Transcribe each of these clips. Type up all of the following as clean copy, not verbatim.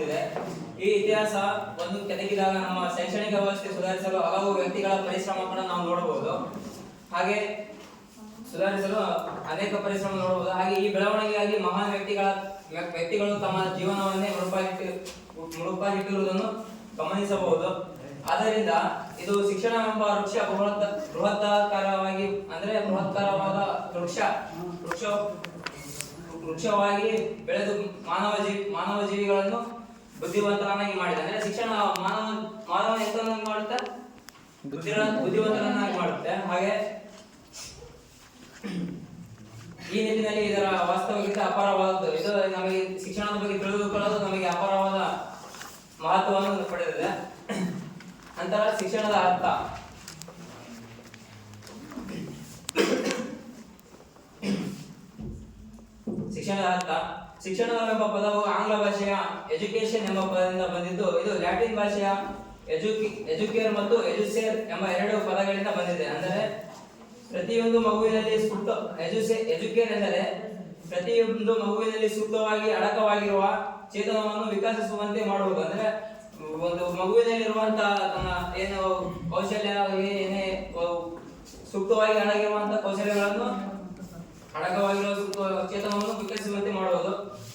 ಇದೆ. ಈ ಇತಿಹಾಸ ಒಂದು ಕೆದಕಿದಾಗ ನಮ್ಮ ಶೈಕ್ಷಣಿಕ ವ್ಯವಸ್ಥೆ ಸುಧಾರಿಸಲು ಹಲವು ವ್ಯಕ್ತಿಗಳ ಪರಿಶ್ರಮಗಳನ್ನು ನಾವು ನೋಡಬಹುದು. ಹಾಗೆ ಸುಧಾರಿಸಲು ಅನೇಕ ಪರಿಶ್ರಮ ನೋಡಬಹುದು. ಹಾಗೆ ಈ ಬೆಳವಣಿಗೆಯಾಗಿ ಮಹಾನ್ ವ್ಯಕ್ತಿಗಳು ತಮ್ಮ ಜೀವನವನ್ನೇ ಮುಡುಪಾಗಿಟ್ಟಿರುವುದನ್ನು ಗಮನಿಸಬಹುದು. ಆದ್ದರಿಂದ ಇದು ಶಿಕ್ಷಣವೆಂಬ ವೃಕ್ಷ ಬೃಹತ್ತಾಕಾರವಾಗಿ ಅಂದ್ರೆ ಬೃಹತ್ತಾರವಾದ ವೃಕ್ಷವಾಗಿ ಬೆಳೆದು ಮಾನವ ಜೀವಿಗಳನ್ನು ಬುದ್ಧಿವಂತರನ್ನಾಗಿ ಮಾಡಿದೆ. ಅಂದ್ರೆ ಶಿಕ್ಷಣ ಮಾನವ ಎಂತನಾಗಿ ಮಾಡುತ್ತೆ, ಬುದ್ಧಿವಂತರನ್ನಾಗಿ ಮಾಡುತ್ತೆ. ಹಾಗೆ ಈ ನಿಟ್ಟಿನಲ್ಲಿ ಇದರ ವಾಸ್ತವಿಕತೆ ಅಪಾರವಾದದ್ದು. ಇದು ನಮಗೆ ಶಿಕ್ಷಣದ ಬಗ್ಗೆ ತಿಳಿದುಕೊಳ್ಳಲು ನಮಗೆ ಅಪಾರವಾದ ಮಹತ್ವವನ್ನು ಪಡೆದಿದೆ. ನಂತರ ಶಿಕ್ಷಣದ ಅರ್ಥ. ಶಿಕ್ಷಣವೆಂಬ ಪದವು ಆಂಗ್ಲ ಭಾಷೆಯ ಎಜುಕೇಶನ್ ಎಂಬ ಪದದಿಂದ ಬಂದಿದ್ದು. ಇದು ಲ್ಯಾಟಿನ್ ಭಾಷೆಯ ಎಜುಕೇರ್ ಮತ್ತು ಎಜುಸೇರ್ ಎಂಬ ಎರಡು ಪದಗಳಿಂದ ಬಂದಿದೆ. ಅಂದರೆ ಪ್ರತಿಯೊಂದು ಮಗುವಿನಲ್ಲಿ ಎಜುಕೇರ್ ಎಂದರೆ ಪ್ರತಿಯೊಂದು ಮಗುವಿನಲ್ಲಿ ಸೂಕ್ತವಾಗಿ ಅಡಕವಾಗಿರುವ ಚೇತನವನ್ನು ವಿಕಸಿಸುವಂತೆ ಮಾಡುವುದು. ಅಂದ್ರೆ ಒಂದು ಮಗುವಿನಲ್ಲಿರುವಂತಹ ತನ್ನ ಏನು ಕೌಶಲ್ಯ ಏನೇ ಸೂಕ್ತವಾಗಿ ಅಡಗಿರುವಂತಹ ಕೌಶಲ್ಯಗಳನ್ನು ಅಡಕವಾಗಿರುವ ಚೇತನವನ್ನು ವಿಕಸಿಸುವಂತೆ ಮಾಡುವುದು.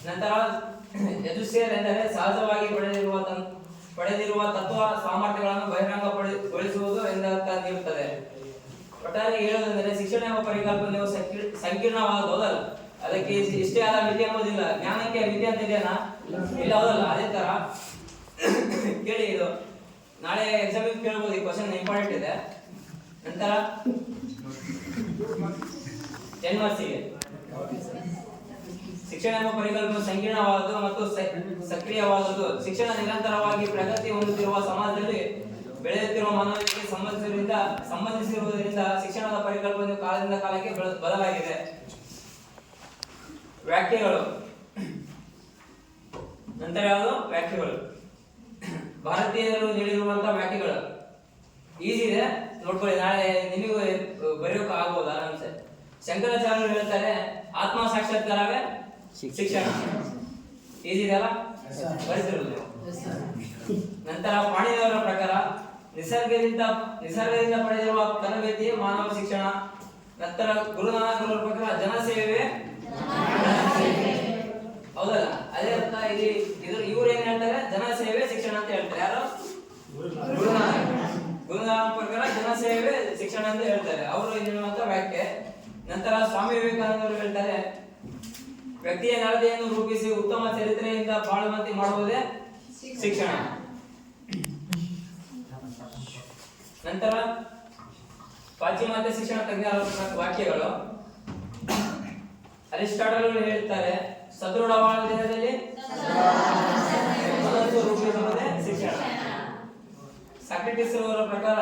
ನಂತರ ಎಜುಸೇರ್ ಎಂದರೆ ಸಹಜವಾಗಿ ಪಡೆದಿರುವ ತತ್ವ ಸಾಮರ್ಥ್ಯಗಳನ್ನು ಬಹಿರಂಗಗೊಳಿಸುವುದು ಎಂದರ್ಥ ನೀಡುತ್ತದೆ. ಒಟ್ಟಾರೆ ಹೇಳುವುದೆಂದರೆ ಶಿಕ್ಷಣ ಎಂಬ ಪರಿಕಲ್ಪನೆಯು ಸಂಕೀರ್ಣವಾದದಲ್ಲ. ಅದಕ್ಕೆ ಇಷ್ಟೇ ಆದ ಮಿತಿ ಎಂಬುದಿಲ್ಲ. ಜ್ಞಾನಕ್ಕೆ ಮಿತಿ ಅಂತ ಇದೆಯಾ? ಇಲ್ಲ, ಹೌದಲ್ಲ? ಅದೇ ತರ ಕೇಳಿ, ಇದು ನಾಳೆ ಎಕ್ಸಾಮ್ ಕೇಳಬಹುದು. ಈ ಕ್ವಶನ್ ಇಂಪಾರ್ಟೆಂಟ್ ಇದೆ. ನಂತರ 10 ಮಾರ್ಕ್ಸಿಗೆ ಶಿಕ್ಷಣ ಎಂಬ ಪರಿಕಲ್ಪನೆ ಸಂಕೀರ್ಣವಾದದ್ದು ಮತ್ತು ಸಕ್ರಿಯವಾದದ್ದು. ಶಿಕ್ಷಣ ನಿರಂತರವಾಗಿ ಪ್ರಗತಿ ಹೊಂದುತ್ತಿರುವ ಸಮಾಜದಲ್ಲಿ ಬೆಳೆಯುತ್ತಿರುವ ಮಾನವರಿಗೆ ಸಂಬಂಧಿಸಿರುವುದರಿಂದ ಶಿಕ್ಷಣದ ಪರಿಕಲ್ಪನೆಯು ಕಾಲದಿಂದ ಕಾಲಕ್ಕೆ ಬದಲಾಗಿದೆ. ವ್ಯಾಖ್ಯೆಗಳು. ನಂತರ ಯಾವುದು? ವ್ಯಾಖ್ಯೆಗಳು. ಭಾರತೀಯರು ನೀಡಿರುವಂತಹ ವ್ಯಾಖ್ಯೆಗಳು ಈಸಿ ಇದೆ, ನೋಡ್ಕೊಳ್ಳಿ. ನಾಳೆ ನಿಮಗೂ ಬರೆಯೋಕೆ ಆಗ್ಬೋದು ಆರಾಮ್ಸೆ. ಶಂಕರಾಚಾರ್ಯರು ಹೇಳ್ತಾರೆ, ಆತ್ಮ ಸಾಕ್ಷಾತ್ಕಾರವೇ ಶಿಕ್ಷಣ. ಈಸಿ ಇದೆ ಅಲ್ಲ? ಬರೆದಿರುವುದು. ನಂತರ ಪಾಣಿನಿಯವರ ಪ್ರಕಾರ ನಿಸರ್ಗದಿಂದ ಪಡೆದಿರುವ ತರಬೇತಿಯೇ ಮಾನವ ಶಿಕ್ಷಣ. ನಂತರ ಗುರುನಾನಕರ ಪ್ರಕಾರ ಜನಸೇವೆ. ಹೌದಲ್ಲ? ಅದೇ ಅರ್ಥ. ಇವ್ರು ಏನ್ ಹೇಳ್ತಾರೆ? ಜನಸೇವೆ ಶಿಕ್ಷಣ ಅಂತ ಹೇಳ್ತಾರೆ. ಯಾರು? ಗುರುನಾನಕ ಪ್ರಕಾರ ಜನಸೇವೆ ಶಿಕ್ಷಣ ಅಂತ ಹೇಳ್ತಾರೆ. ಅವರು ಹೇಳುವಂತ ವ್ಯಾಖ್ಯೆ. ನಂತರ ಸ್ವಾಮಿ ವಿವೇಕಾನಂದರು ಹೇಳ್ತಾರೆ, ವ್ಯಕ್ತಿಯ ನಡತೆಯನ್ನು ರೂಪಿಸಿ ಉತ್ತಮ ಚರಿತ್ರೆಯಿಂದ ಬಾಳುವಂತೆ ಮಾಡುವುದೇ ಶಿಕ್ಷಣ. ನಂತರ ಪಾಶ್ಚಿಮಾತ್ಯ ಶಿಕ್ಷಣ ತಜ್ಞರ ವಾಕ್ಯಗಳು. ಅರಿಸ್ಟಾಟಲ್ ಹೇಳ್ತಾರೆ, ಸದೃಢವಾದ ದೇಹದಲ್ಲಿ ಮನಸ್ಸು ರೂಪಿಸುವುದೇ ಶಿಕ್ಷಣ. ಸಾಕ್ರೆಟಿಸ್ ಅವರ ಪ್ರಕಾರ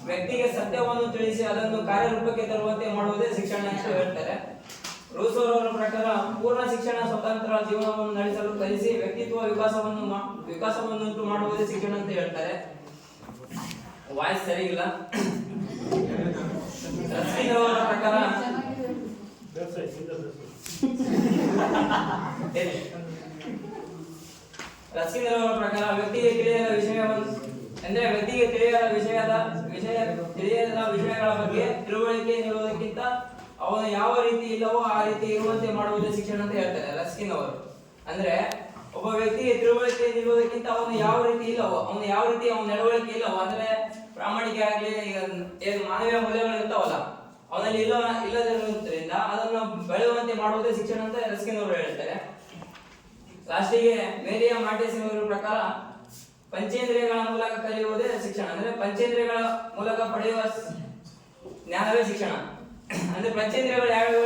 ವ್ಯಕ್ತಿಗೆ ಸತ್ಯವನ್ನು ತಿಳಿಸಿ ಅದನ್ನು ಕಾರ್ಯರೂಪಕ್ಕೆ ತರುವಂತೆ ಮಾಡುವುದೇ ಶಿಕ್ಷಣ ಅಂತ ಹೇಳ್ತಾರೆ. ರೂಸೋ ಅವರ ಪ್ರಕಾರ ಪೂರ್ಣ ಶಿಕ್ಷಣ ಸ್ವತಂತ್ರ ಜೀವನವನ್ನು ನಡೆಸಲು ಕಲಿಸಿ ವ್ಯಕ್ತಿತ್ವ ವಿಕಾಸವನ್ನುಂಟು ಮಾಡುವುದೇ ಶಿಕ್ಷಣ ಅಂತ ಹೇಳ್ತಾರೆ. ವಾಯ್ಸ್ ಸರಿ ಇಲ್ಲ. ರಸ್ಕಿನ್ ಅವರ ಪ್ರಕಾರ ವ್ಯಕ್ತಿಗೆ ತಿಳಿಯದ ವಿಷಯಗಳ ಬಗ್ಗೆ ತಿಳುವಳಿಕೆ ನೀಡುವುದಕ್ಕಿಂತ ಅವನು ಯಾವ ರೀತಿ ಇಲ್ಲವೋ ಆ ರೀತಿ ಇರುವಂತೆ ಮಾಡುವುದೇ ಶಿಕ್ಷಣ ಅಂತ ಹೇಳ್ತಾರೆ ರಸ್ಕಿನ್ ಅವರು. ಅಂದ್ರೆ ಒಬ್ಬ ವ್ಯಕ್ತಿಗೆ ತಿಳುವಳಿಕೆ ನೀಡುವುದಕ್ಕಿಂತ ಅವನು ಯಾವ ರೀತಿ ಇಲ್ಲವೋ, ಅವನ ನಡವಳಿಕೆ ಇಲ್ಲವೋ, ಅಂದ್ರೆ ಪ್ರಾಮಾಣಿಕ ಆಗ್ಲಿ, ಈಗ ಮಾನವೀಯ ಮೌಲ್ಯಗಳು ಇರ್ತಾವಲ್ಲ, ಅವನಲ್ಲಿ ಇಲ್ಲದಿರುವುದರಿಂದ ಅದನ್ನು ಬೆಳೆಯುವಂತೆ ಮಾಡುವುದೇ ಶಿಕ್ಷಣ ಅಂತ ರಸ್ಕಿನ್ ಅವರು ಹೇಳ್ತಾರೆ. ಲಾಸ್ಟಿಗೆ ಮೇರಿಯಾ ಮಾಂಟೆಸ್ಕಿಯೊ ಅವರ ಪ್ರಕಾರ ಪಂಚೇಂದ್ರಿಯಗಳ ಮೂಲಕ ಕಲಿಯುವುದೇ ಶಿಕ್ಷಣ. ಅಂದ್ರೆ ಪಂಚೇಂದ್ರಿಯಗಳ ಮೂಲಕ ಪಡೆಯುವ ಜ್ಞಾನವೇ ಶಿಕ್ಷಣ. ಅಂದ್ರೆ ಪಂಚೇಂದ್ರಿಯಗಳು ಯಾವ್ಯಾವ?